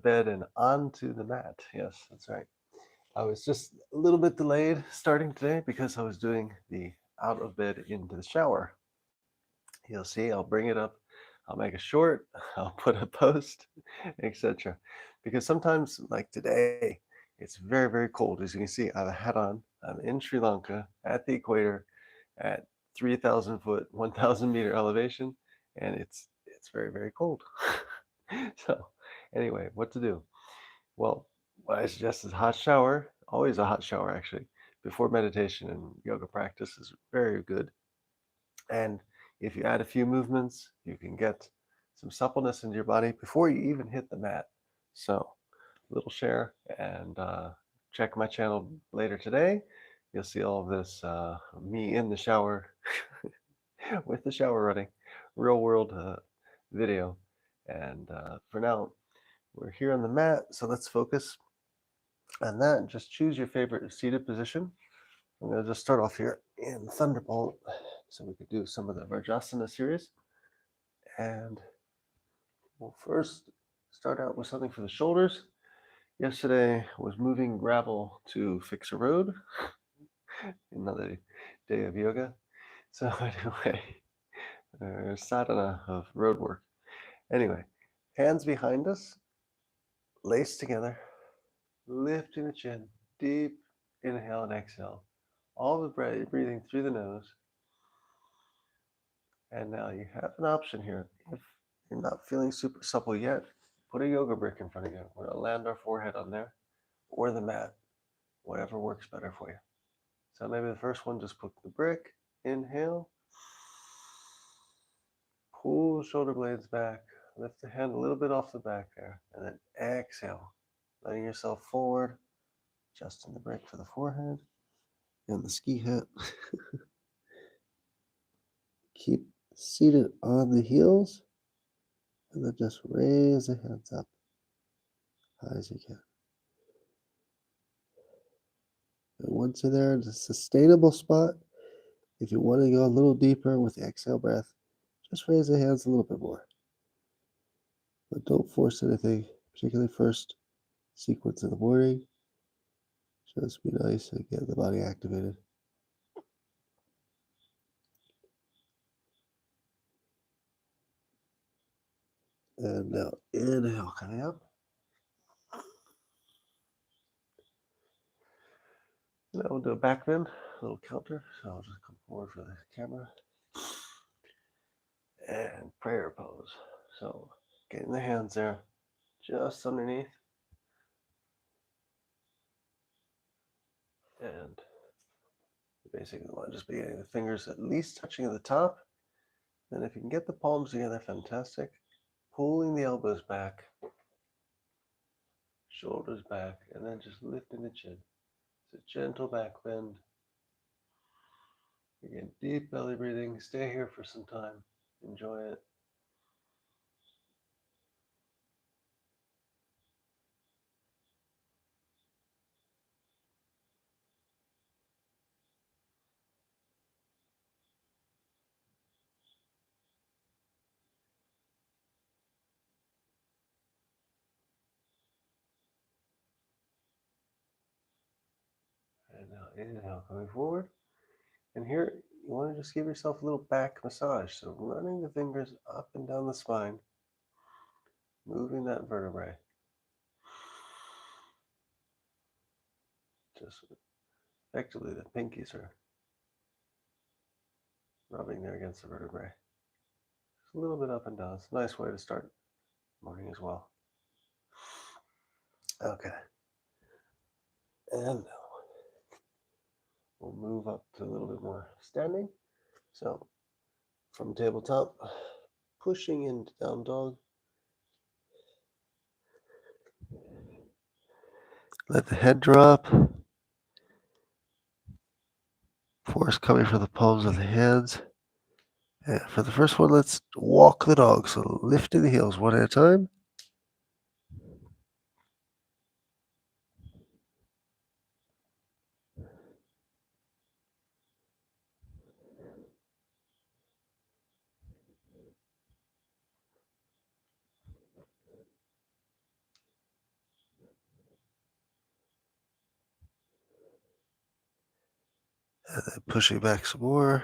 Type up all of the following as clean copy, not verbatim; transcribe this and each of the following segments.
bed and onto the mat. Yes, that's right. I was just a little bit delayed starting today because I was doing the out of bed into the shower. You'll see, I'll bring it up, I'll make a short, I'll put a post, etc. Because sometimes, like today, it's very, very cold. As you can see, I have a hat on. I'm in Sri Lanka at the equator at 3,000 foot, 1,000 meter elevation, and it's very, very cold. So, anyway, what to do? Well, what I suggest is a hot shower, always a hot shower actually, before meditation and yoga practice is very good. And if you add a few movements, you can get some suppleness into your body before you even hit the mat. So, little share and check my channel later today. You'll see all of this me in the shower with the shower running, real world video. And for now, we're here on the mat, so let's focus on that. Just choose your favorite seated position. I'm going to just start off here in Thunderbolt so we could do some of the Vrajasana series. And we'll first start out with something for the shoulders. Yesterday was moving gravel to fix a road. Another day of yoga. So anyway, sadhana of road work. Anyway, hands behind us, laced together, lifting the chin, deep inhale and exhale. All the breathing through the nose. And now you have an option here. If you're not feeling super supple yet, put a yoga brick in front of you. We're going to land our forehead on there or the mat, whatever works better for you. So maybe the first one, just put the brick, inhale, pull the shoulder blades back, lift the hand a little bit off the back there, and then exhale, letting yourself forward, adjusting the brick for the forehead and the ski hat. Keep seated on the heels, and then just raise the hands up high as you can. And once you're there in a sustainable spot, if you want to go a little deeper with the exhale breath, just raise the hands a little bit more. But don't force anything, particularly first sequence in the morning. Just be nice and get the body activated. And now inhale, coming up. Now we'll do a back bend, a little counter. So I'll just come forward for the camera. And prayer pose. So getting the hands there, just underneath. And basically you want to just be getting the fingers at least touching at the top. Then if you can get the palms together, fantastic. Pulling the elbows back, shoulders back, and then just lifting the chin. It's a gentle back bend. Again, deep belly breathing. Stay here for some time. Enjoy it. And now inhale, coming forward. And here, you want to just give yourself a little back massage. So running the fingers up and down the spine, moving that vertebrae. Just effectively, the pinkies are rubbing there against the vertebrae. Just a little bit up and down. It's a nice way to start morning as well. Okay. And now we'll move up to a little bit more standing. So from tabletop, pushing into down dog. Let the head drop. Force coming from the palms of the hands. And for the first one, let's walk the dog. So lifting the heels one at a time. And then pushing back some more.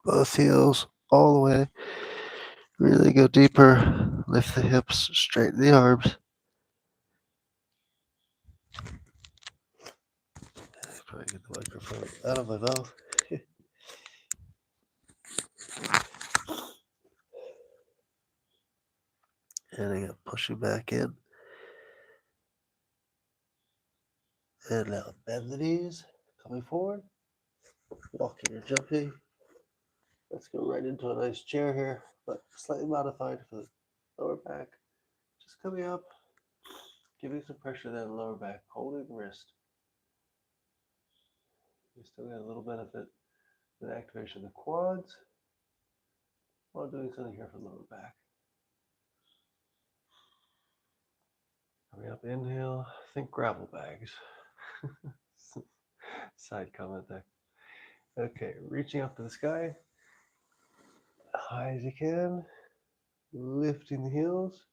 Both heels all the way. Really go deeper. Lift the hips, straighten the arms. Probably get the microphone out of my mouth. And again, pushing back in. And now bend the knees, coming forward. Walking or jumping. Let's go right into a nice chair here, but slightly modified for the lower back. Just coming up, giving some pressure there in the lower back, holding the wrist. You still get a little benefit with activation of the quads while doing something here for the lower back. Coming up, inhale, think gravel bags. Side comment there. Okay, reaching up to the sky, high as you can, lifting the heels.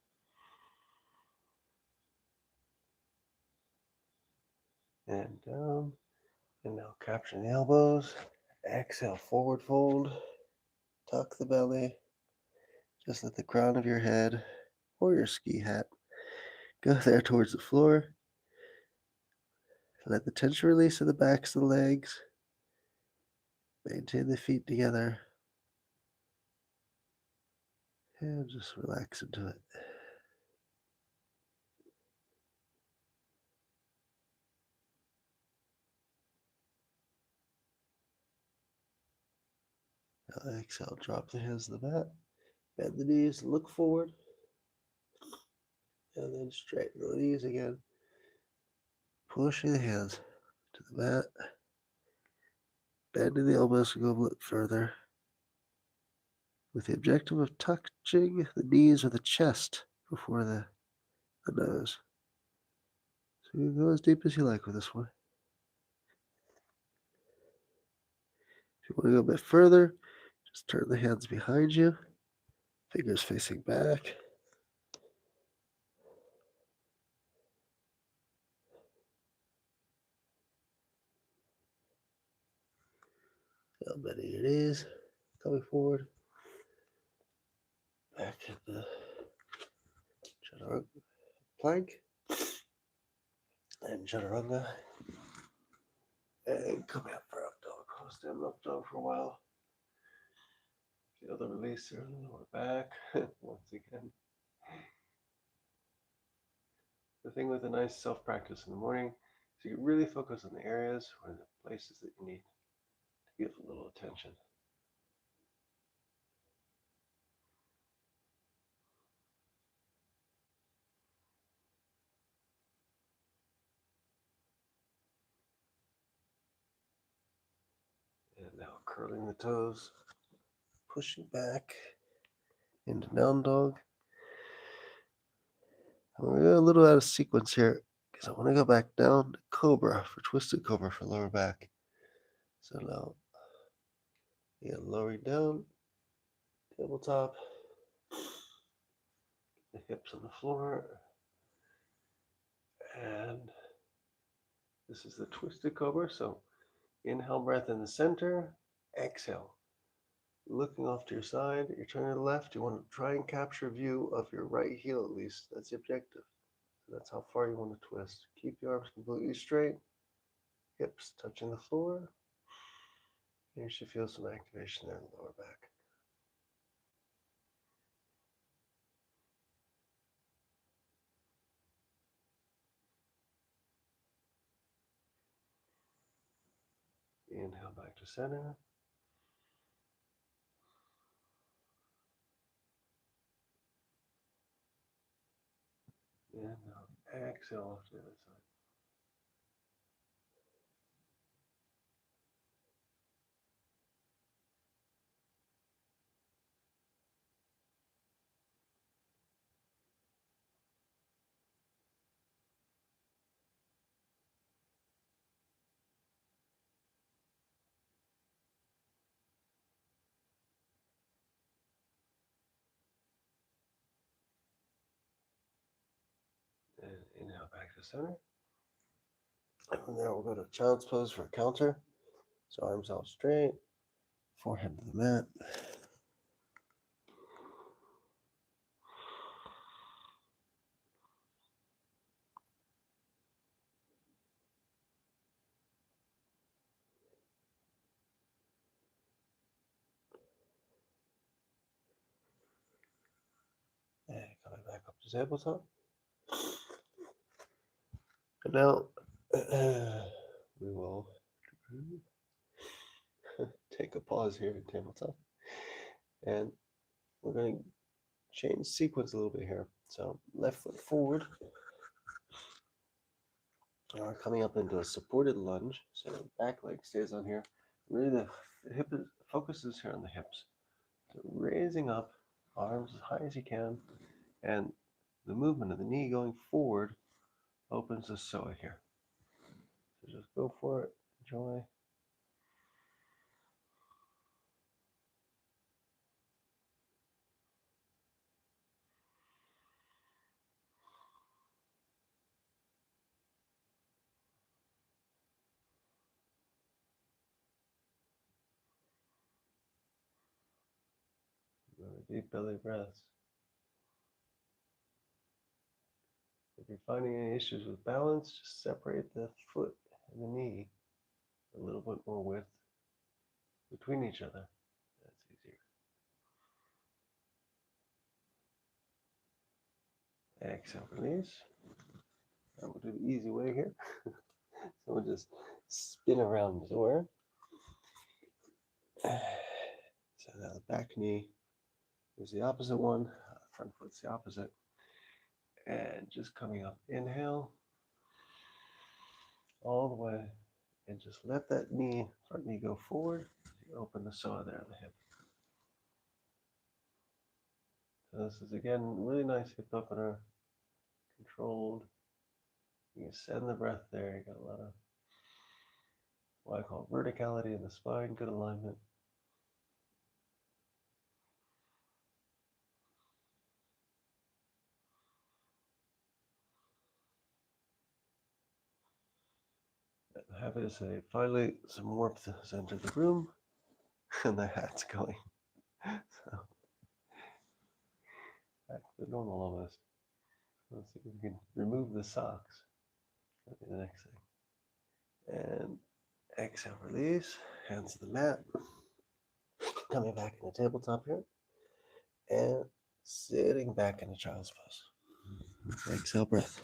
And down. And now capturing the elbows. Exhale, forward fold. Tuck the belly. Just let the crown of your head or your ski hat go there towards the floor. Let the tension release of the backs of the legs. Maintain the feet together. And just relax into it. Now exhale, drop the hands to the mat. Bend the knees, look forward. And then straighten the knees again. Pushing the hands to the mat. Bending the elbows to go a little further. With the objective of touching the knees or the chest before the nose. So you can go as deep as you like with this one. If you want to go a bit further, just turn the hands behind you, fingers facing back. Now bending your knees, coming forward. Back at the chaturanga plank and chaturanga. And coming up for up dog. Stand up dog for a while. Feel the release there in the lower back. Once again. The thing with a nice self-practice in the morning is you really focus on the areas or the places that you need to give a little attention. And now curling the toes, pushing back into down dog. I'm going to go a little out of sequence here because I want to go back down to cobra for twisted cobra for lower back. So now, lowering down, tabletop, the hips on the floor, and this is the twisted cobra. So inhale breath in the center, exhale. Looking off to your side, you're turning to the left, you want to try and capture a view of your right heel at least. That's the objective. So that's how far you want to twist. Keep your arms completely straight, hips touching the floor. And you should feel some activation there in the lower back. Inhale back to center. And now exhale off to the other side. And inhale back to center. And from there we'll go to child's pose for a counter. So arms out straight, forehead to the mat. And coming back up to tabletop. And now we will take a pause here at tabletop. And we're going to change sequence a little bit here. So left foot forward. And we're coming up into a supported lunge. So back leg stays on here. Really the hip focuses here on the hips. So raising up, arms as high as you can, and the movement of the knee going forward opens the psoa here. So just go for it, enjoy. Deep belly breaths. If you're finding any issues with balance, just separate the foot and the knee a little bit more width between each other. That's easier. Exhale, release. And we'll do the easy way here. So we'll just spin around the door. So now the back knee is the opposite one, front foot's the opposite. And just coming up, inhale all the way, and just let that knee, front knee go forward. You open the psoa there on the hip. So this is again really nice hip opener, controlled. You can send the breath there. You got a lot of what I call verticality in the spine, good alignment. I'm happy to say, finally, some warmth has entered the room, and the hat's going. So, back to normal almost. Let's see if we can remove the socks. That'll be the next thing. And exhale, release. Hands to the mat. Coming back in the tabletop here. And sitting back in a child's pose. Exhale, breath.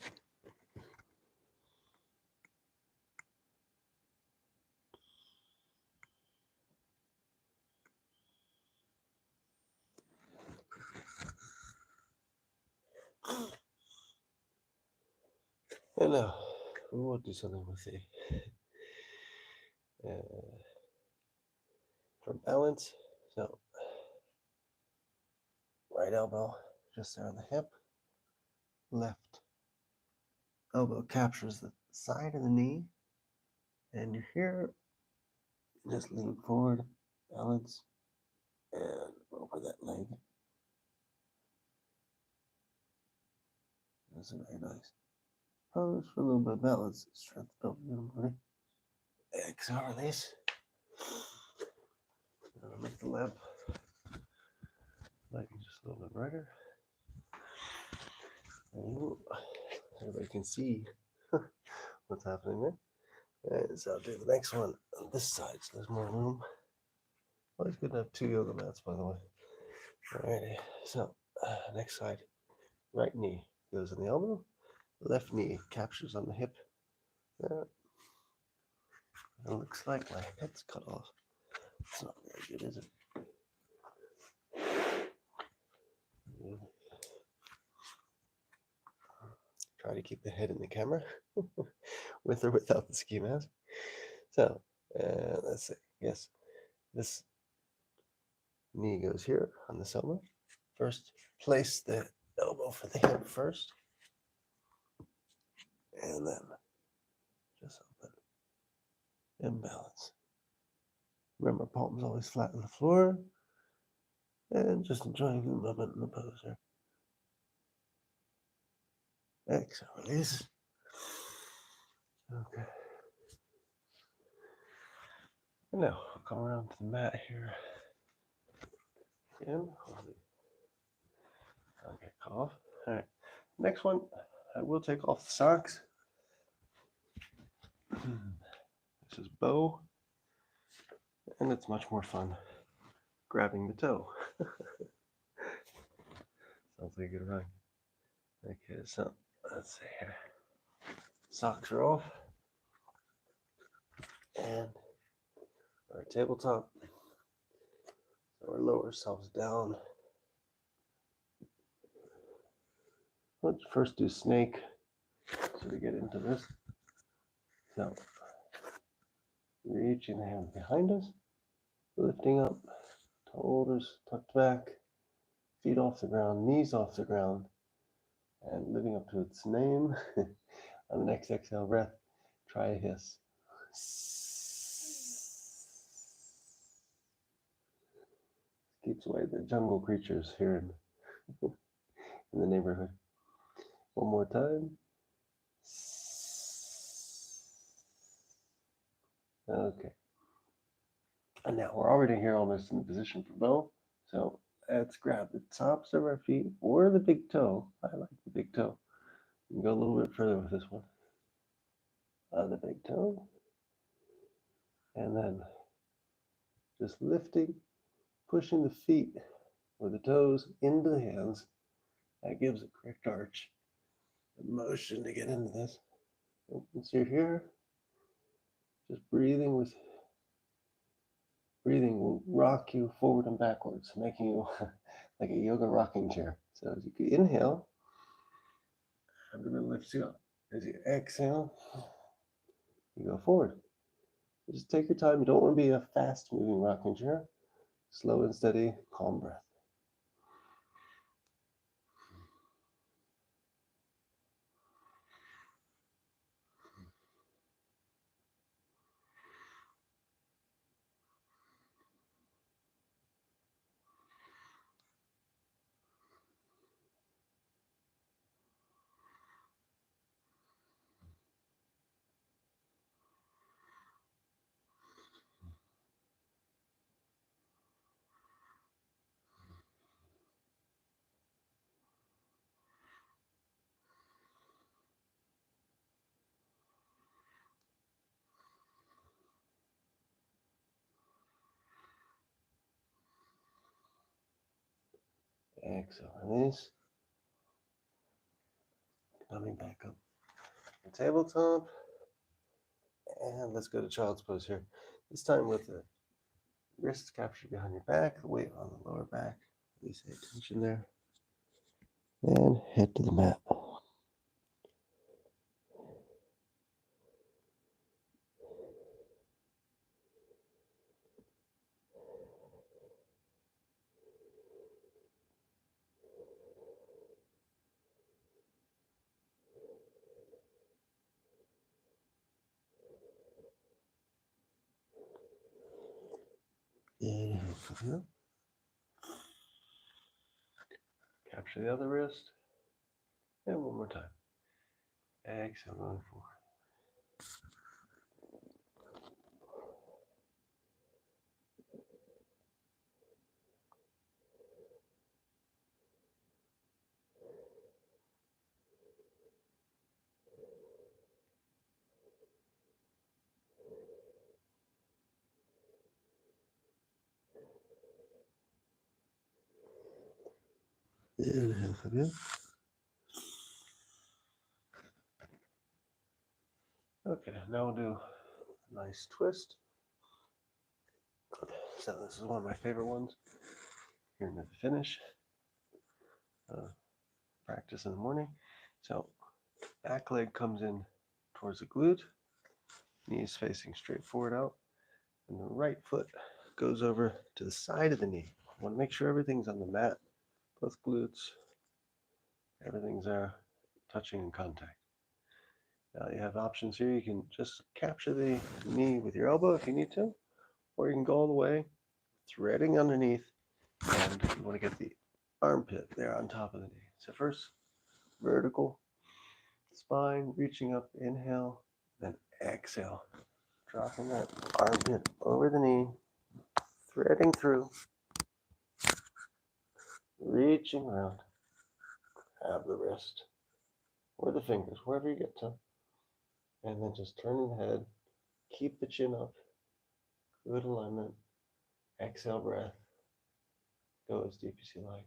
And now we will do something with the for balance. So right elbow just there on the hip, left elbow captures the side of the knee, and you're here, just lean forward, balance, and over that leg. That's very nice. Pose for a little bit of balance, strength built in the body. Exhale, release. Make the leg just a little bit brighter. Everybody can see what's happening there. And so I'll do the next one on this side, so there's more room. Always good to have 2 yoga mats, by the way. Alrighty, so next side. Right knee goes in the elbow. Left knee captures on the hip. There. It looks like my head's cut off. It's not very good, is it? Try to keep the head in the camera, with or without the ski mask. So, let's see. Yes, this knee goes here on the elbow. First, place the elbow for the hip first, and then just open and balance. Remember, palms always flat on the floor, and just enjoying the movement in the pose here. Exhale, release. Okay. And now I'll come around to the mat here. Again, I'll get off. All right. Next one, I will take off the socks. This is bow, and it's much more fun grabbing the toe. Sounds like a good run. Okay, so let's see here. Socks are off, and our tabletop. So we'll lower ourselves down. Let's first do snake, so we get into this. So reaching the hand behind us, lifting up, shoulders tucked back, feet off the ground, knees off the ground, and living up to its name. On the next exhale breath, try a hiss. Keeps away the jungle creatures here in the neighborhood. One more time. Okay. And now we're already here almost in the position for bow. So let's grab the tops of our feet or the big toe. I like the big toe. We can go a little bit further with this one. The big toe. And then just lifting, pushing the feet or the toes into the hands. That gives a correct arch. The motion to get into this. Once you're here, just breathing will rock you forward and backwards, making you like a yoga rocking chair. So as you inhale, abdomen lifts you up. As you exhale, you go forward. Just take your time. You don't want to be a fast moving rocking chair. Slow and steady, calm breath. Exhale, release. Coming back up the tabletop. And let's go to child's pose here. This time with the wrists captured behind your back, the weight on the lower back. Release the tension there. And head to the mat. Inhale from here. Capture the other wrist. And one more time. Exhale, going forward. Inhale from here. Okay, now we'll do a nice twist. So this is one of my favorite ones. Here near the finish. Practice in the morning. So back leg comes in towards the glute. Knees facing straight forward out. And the right foot goes over to the side of the knee. I want to make sure everything's on the mat. Both glutes. Everything's there, touching in contact. Now you have options here. You can just capture the knee with your elbow if you need to, or you can go all the way, threading underneath, and you want to get the armpit there on top of the knee. So first, vertical spine, reaching up, inhale, then exhale, Dropping that armpit over the knee, threading through, reaching around, grab the wrist or the fingers, wherever you get to, and then just turning the head, keep the chin up, good alignment, exhale breath, go as deep as you like.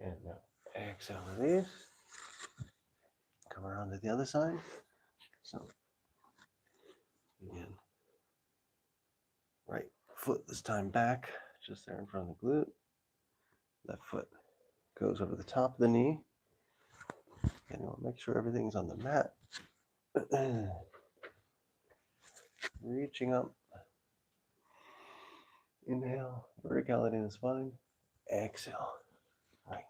And now exhale, release. Come around to the other side. So again, right foot this time back, just there in front of the glute. Left foot goes over the top of the knee. And we'll make sure everything's on the mat. Reaching up. Inhale, verticality in the spine. Exhale. Right.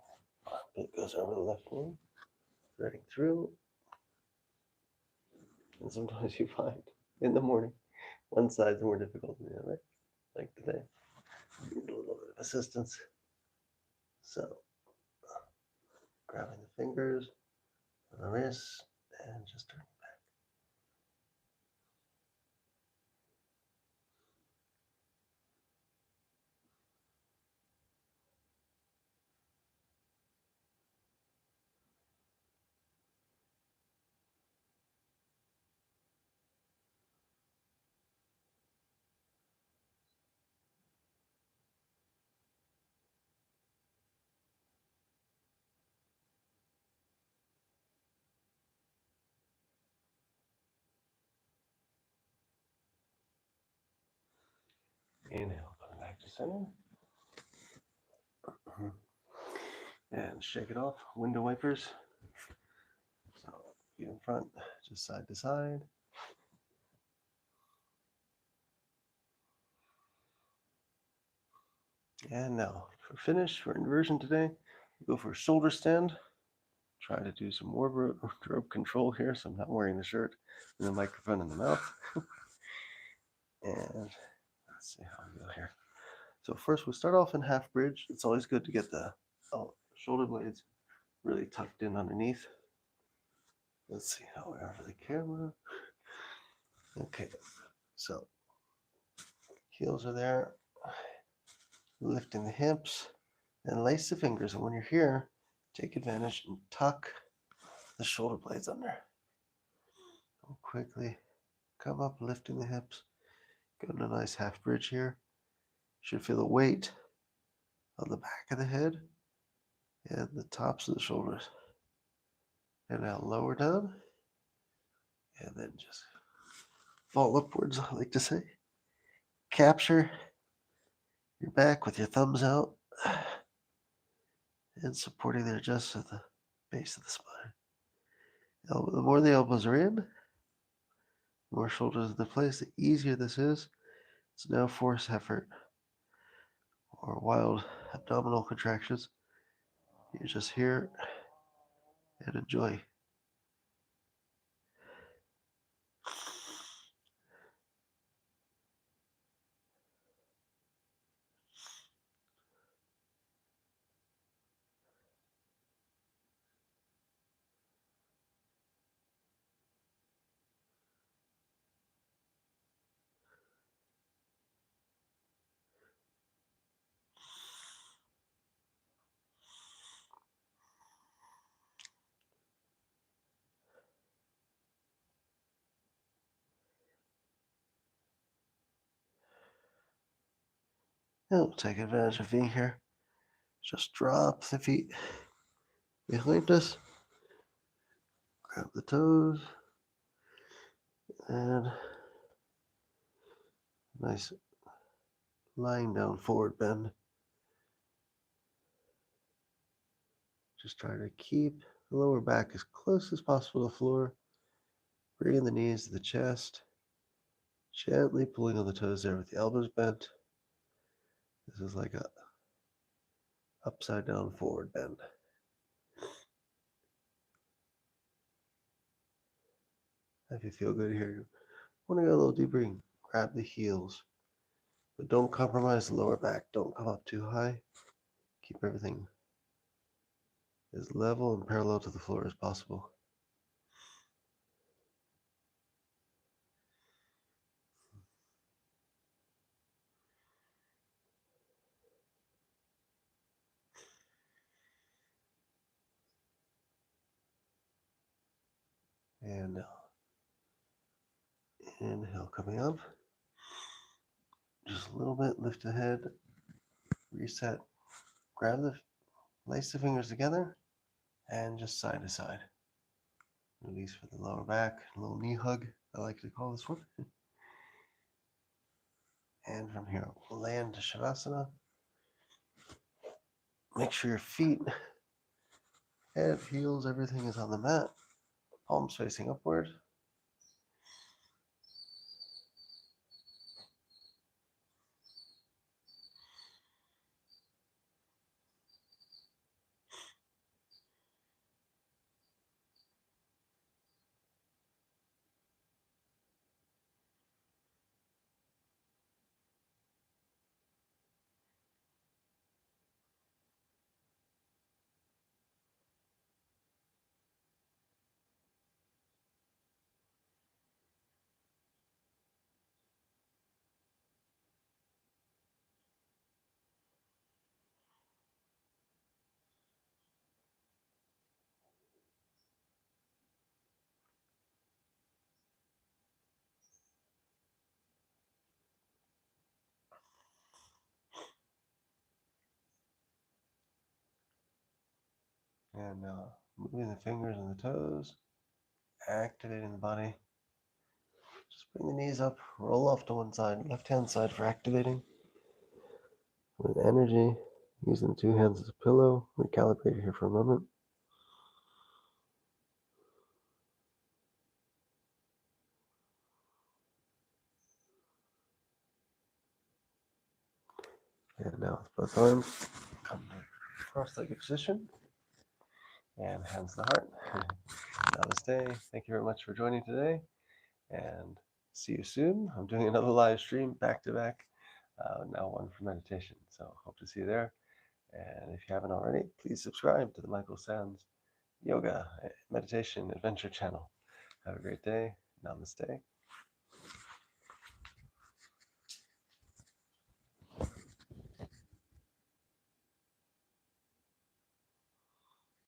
Armpit goes over the left knee. Threading through. And sometimes you find in the morning one side's more difficult than the other. Like today. Need a little bit of assistance. So grabbing the fingers on the wrists and just turning back. Inhale, coming back to center. And shake it off. Window wipers. So feet in front, just side to side. And now for finish, for inversion today, go for a shoulder stand. Try to do some wardrobe control here, so I'm not wearing the shirt and the microphone in the mouth. And let's see how we go here. So first we'll start off in half bridge. It's always good to get the shoulder blades really tucked in underneath. Let's see how we are for the camera. Okay, so heels are there. Lifting the hips and lace the fingers. And when you're here, take advantage and tuck the shoulder blades under. Quickly come up, lifting the hips. Go to a nice half bridge here. Should feel the weight on the back of the head and the tops of the shoulders. And now lower down. And then just fall upwards, I like to say. Capture your back with your thumbs out and supporting there just at the base of the spine. The more the elbows are in, more shoulders in the place, the easier this is. It's no force effort or wild abdominal contractions. You're just here and enjoy. And we'll take advantage of being here. Just drop the feet behind us. Grab the toes and nice lying down forward bend. Just try to keep the lower back as close as possible to the floor. Bringing the knees to the chest. Gently pulling on the toes there with the elbows bent. This is like a upside down forward bend. If you feel good here, you want to go a little deeper, you grab the heels. But don't compromise the lower back. Don't come up too high. Keep everything as level and parallel to the floor as possible. And now, inhale coming up. Just a little bit, lift the head, reset, grab the, lace the fingers together, and just side to side. Release for the lower back, a little knee hug, I like to call this one. And from here, land to Shavasana. Make sure your feet, head, heels, everything is on the mat. Palms facing upward. And moving the fingers and the toes, activating the body. Just bring the knees up, roll off to one side, left hand side for activating. With energy, using the two hands as a pillow, recalibrate here for a moment. And now with both arms, come to cross-legged position. And hands to the heart. Namaste. Thank you very much for joining today. And see you soon. I'm doing another live stream back to back. Now one for meditation. So hope to see you there. And if you haven't already, please subscribe to the Michael Sands Yoga Meditation Adventure channel. Have a great day. Namaste.